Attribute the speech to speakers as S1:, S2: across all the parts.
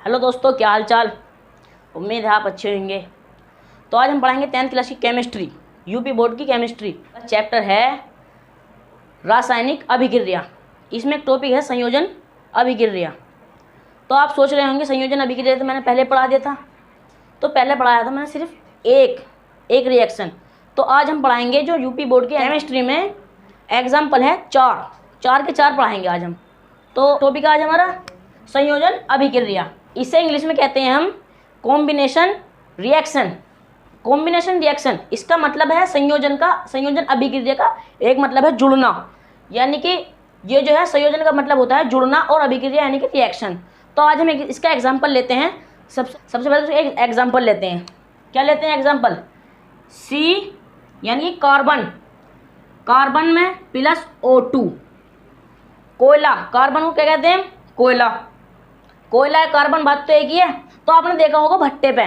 S1: Hello दोस्तों, क्या हाल चाल। उम्मीद है आप अच्छे होंगे। तो आज हम पढ़ाएंगे 10th क्लास की केमिस्ट्री, यूपी बोर्ड की केमिस्ट्री। चैप्टर है रासायनिक अभिक्रिया। इसमें एक टॉपिक है संयोजन अभिक्रिया। तो आप सोच रहे होंगे संयोजन अभिक्रिया तो मैंने पहले पढ़ा दिया था। तो पहले पढ़ाया था मैंने सिर्फ एक रिएक्शन। तो आज हम पढ़ाएंगे जो यूपी बोर्ड की केमिस्ट्री में एग्जाम्पल है चार के चार पढ़ाएंगे आज हम। तो टॉपिक आज हमारा संयोजन अभिक्रिया। इसे इंग्लिश में कहते हैं हम कॉम्बिनेशन रिएक्शन। कॉम्बिनेशन रिएक्शन इसका मतलब है संयोजन अभिक्रिया का एक मतलब है जुड़ना, यानी कि ये जो है संयोजन का मतलब होता है जुड़ना और अभिक्रिया यानी कि रिएक्शन। तो आज हम इसका एग्जांपल लेते हैं। सबसे पहले तो एक एग्जांपल लेते हैं। क्या लेते हैं एग्जांपल? सी यानी कि कार्बन में प्लस O2। कोयला, कार्बन को क्या कहते हैं? कोयला है, कार्बन बात तो एक ही है। तो आपने देखा होगा भट्टे पे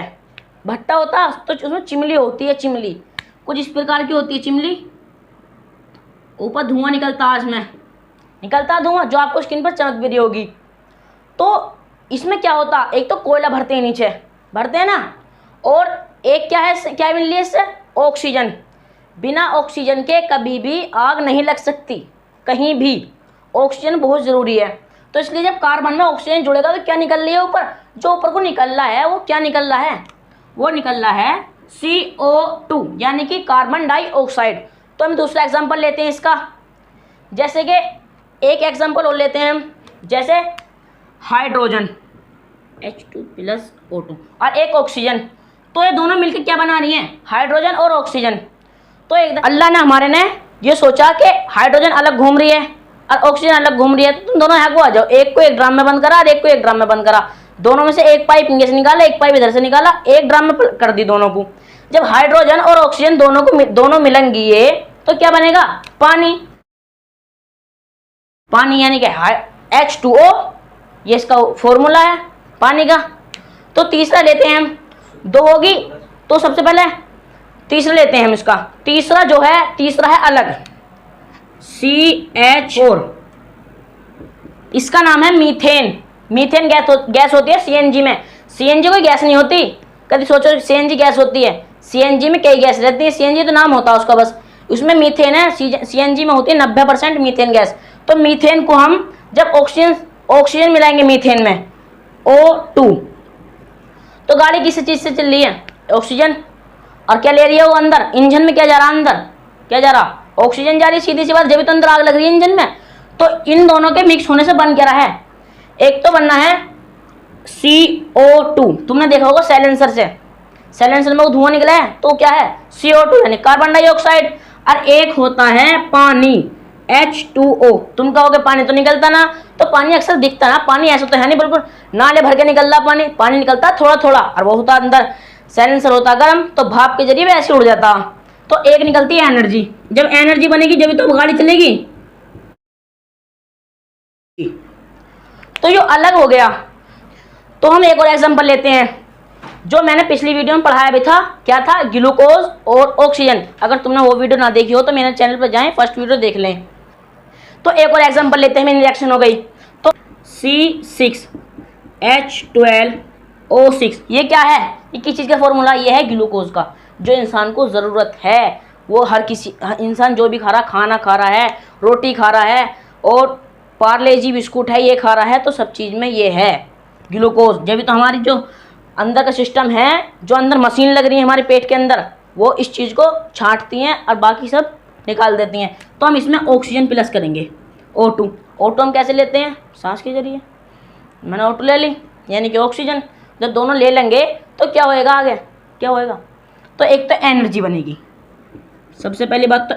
S1: भट्टा होता है तो उसमें चिमनी होती है। चिमनी कुछ इस प्रकार की होती है। चिमनी ऊपर धुआं निकलता है, इसमें निकलता है धुआं जो आपको स्किन पर चमक भी रही होगी। तो इसमें क्या होता, एक तो कोयला भरते हैं, नीचे भरते हैं ना, और एक क्या है, क्या मिल रही है इससे? ऑक्सीजन। बिना ऑक्सीजन के कभी भी आग नहीं लग सकती, कहीं भी। ऑक्सीजन बहुत ज़रूरी है। तो इसलिए जब कार्बन में ऑक्सीजन जुड़ेगा तो क्या निकल रही है ऊपर? जो ऊपर को निकल रहा है वो क्या निकल रहा है? वो निकल रहा है CO2 यानी कि कार्बन डाइऑक्साइड। तो हम दूसरा एग्जांपल लेते हैं इसका। जैसे कि एक एग्जांपल और लेते हैं हम, जैसे हाइड्रोजन H2+O2 और एक ऑक्सीजन। तो ये दोनों मिलकर क्या बना रही हैं? हाइड्रोजन और ऑक्सीजन। तो एक अल्लाह ने हमारे ने ये सोचा कि हाइड्रोजन अलग घूम रही है और ऑक्सीजन अलग घूम रही है, तो तुम दोनों यहाँ को आ जाओ। एक को एक ड्राम में बंद करा और एक को एक ड्राम में बंद करा। दोनों में से एक पाइप इधर से निकाला, एक पाइप इधर से निकाला, एक ड्राम में कर दी दोनों को। जब हाइड्रोजन और ऑक्सीजन दोनों मिलेंगी ये, तो क्या बनेगा? पानी यानी कि H2O। ये इसका फॉर्मूला है पानी का। तो तीसरा लेते हैं हम, दो होगी तो सबसे पहले तीसरा लेते हैं हम इसका। तीसरा है अलग, CH4। इसका नाम है मीथेन। मीथेन गैस होती है CNG में। CNG कोई गैस नहीं होती, कभी सोचो CNG गैस होती है। CNG में कई गैस रहती है, CNG तो नाम होता है उसका बस। उसमें मीथेन है, CNG में होती है 90% मीथेन गैस। तो मीथेन को हम जब ऑक्सीजन मिलाएंगे मीथेन में O2, तो गाड़ी किस चीज़ से चल रही है? ऑक्सीजन। और क्या ले रही है वो अंदर? इंजन में क्या जा रहा है? अंदर क्या जा रहा? ऑक्सीजन जा रही है, सीधी सी बात। जब भी तो अंदर आग लग रही है इंजन में। तो इन दोनों के मिक्स होने से बन क्या रहा है? एक तो बनना है CO2। तुमने देखा होगा साइलेंसर में वो धुआं निकला है तो क्या है? CO2 यानी कार्बन डाइऑक्साइड। और एक होता है पानी, H2O। तुम कहोगे पानी तो निकलता ना, तो पानी अक्सर दिखता ना। पानी ऐसा तो है नहीं बिल्कुल नाले भर के निकल रहा पानी निकलता थोड़ा थोड़ा, और वो होता अंदर साइलेंसर होता गर्म, तो भाप के जरिए ऐसे उड़ जाता। तो एक निकलती है एनर्जी। जब एनर्जी बनेगी जब तो गाड़ी चलेगी। तो ये अलग हो गया। तो हम एक और एग्जांपल लेते हैं जो मैंने पिछली वीडियो में पढ़ाया भी था। क्या था? ग्लूकोज और ऑक्सीजन। अगर तुमने वो वीडियो ना देखी हो तो मेरे चैनल पर जाएं, फर्स्ट वीडियो देख लें। तो एक और एग्जांपल लेते हैं, मेरी रिएक्शन हो गई। तो C6H12O6 ये क्या है? ये किस चीज़ का फॉर्मूला? ये है ग्लूकोज का, जो इंसान को ज़रूरत है। वो हर किसी इंसान जो भी खा रहा, खाना खा रहा है, रोटी खा रहा है और पार्ले जी बिस्कुट है ये खा रहा है, तो सब चीज़ में ये है ग्लूकोज। जब भी तो हमारी जो अंदर का सिस्टम है, जो अंदर मशीन लग रही है हमारे पेट के अंदर, वो इस चीज़ को छांटती हैं और बाकी सब निकाल देती हैं। तो हम इसमें ऑक्सीजन प्लस करेंगे O2। हम कैसे लेते हैं? सांस के जरिए। मैंने O2 ले ली यानी कि ऑक्सीजन। जब दोनों ले लेंगे तो क्या होएगा? आगे क्या होएगा? तो एक तो एनर्जी बनेगी। सबसे पहली बात तो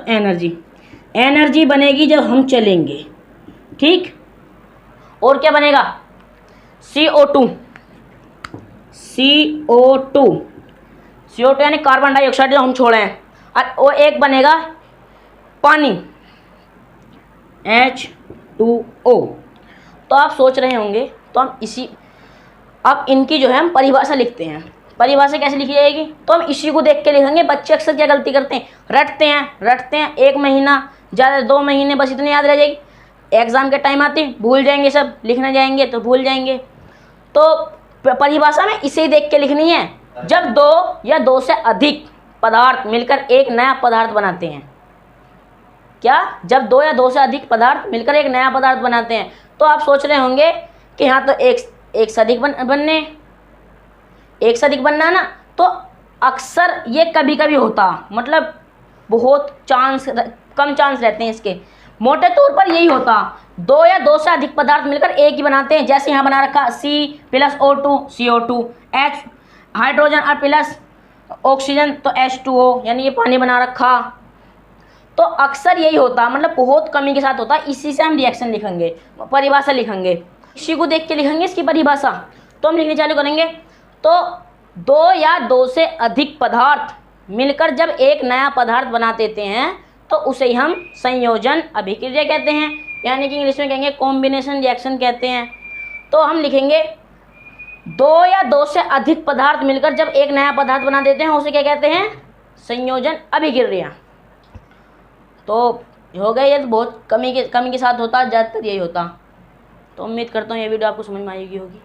S1: एनर्जी बनेगी जब हम चलेंगे, ठीक। और क्या बनेगा? CO2 यानी कार्बन डाइऑक्साइड जो हम छोड़े हैं। और वो एक बनेगा पानी H2O। तो आप सोच रहे होंगे तो हम अब इनकी जो है हम परिभाषा लिखते हैं। परिभाषा कैसे लिखी जाएगी? तो हम इसी को देख के लिखेंगे। बच्चे अक्सर क्या गलती करते हैं? रटते हैं 1 महीना, ज़्यादा 2 महीने, बस इतनी याद रह जाएगी। एग्ज़ाम के टाइम आते भूल जाएंगे, सब लिखने जाएंगे तो भूल जाएंगे। तो परिभाषा में इसे ही देख के लिखनी है। जब दो या दो से अधिक पदार्थ मिलकर एक नया पदार्थ बनाते हैं, क्या, जब दो या दो से अधिक पदार्थ मिलकर एक नया पदार्थ बनाते हैं, तो आप सोच रहे होंगे कि यहाँ तो एक से अधिक बनना ना, तो अक्सर ये कभी कभी होता, मतलब बहुत कम चांस रहते हैं इसके। मोटे तौर पर यही होता, दो या दो से अधिक पदार्थ मिलकर एक ही बनाते हैं। जैसे यहाँ बना रखा C+O2 CO2, H हाइड्रोजन और प्लस ऑक्सीजन तो H2O, यानी ये पानी बना रखा। तो अक्सर यही होता, मतलब बहुत कमी के साथ होता। इसी से हम रिएक्शन लिखेंगे, परिभाषा लिखेंगे, इसी को देख के लिखेंगे इसकी परिभाषा। तो हम लिखने चालू करेंगे। तो दो या दो से अधिक पदार्थ मिलकर जब एक नया पदार्थ बना देते हैं तो उसे हम संयोजन अभिक्रिया कहते हैं, यानी कि इंग्लिश में कहेंगे कॉम्बिनेशन रिएक्शन कहते हैं। तो हम लिखेंगे दो या दो से अधिक पदार्थ मिलकर जब एक नया पदार्थ बना देते हैं उसे क्या कहते हैं, संयोजन अभिक्रिया। तो हो गया, ये तो बहुत कमी के साथ होता, ज़्यादातर यही होता। तो उम्मीद करता हूँ ये वीडियो आपको समझ में आएगी होगी।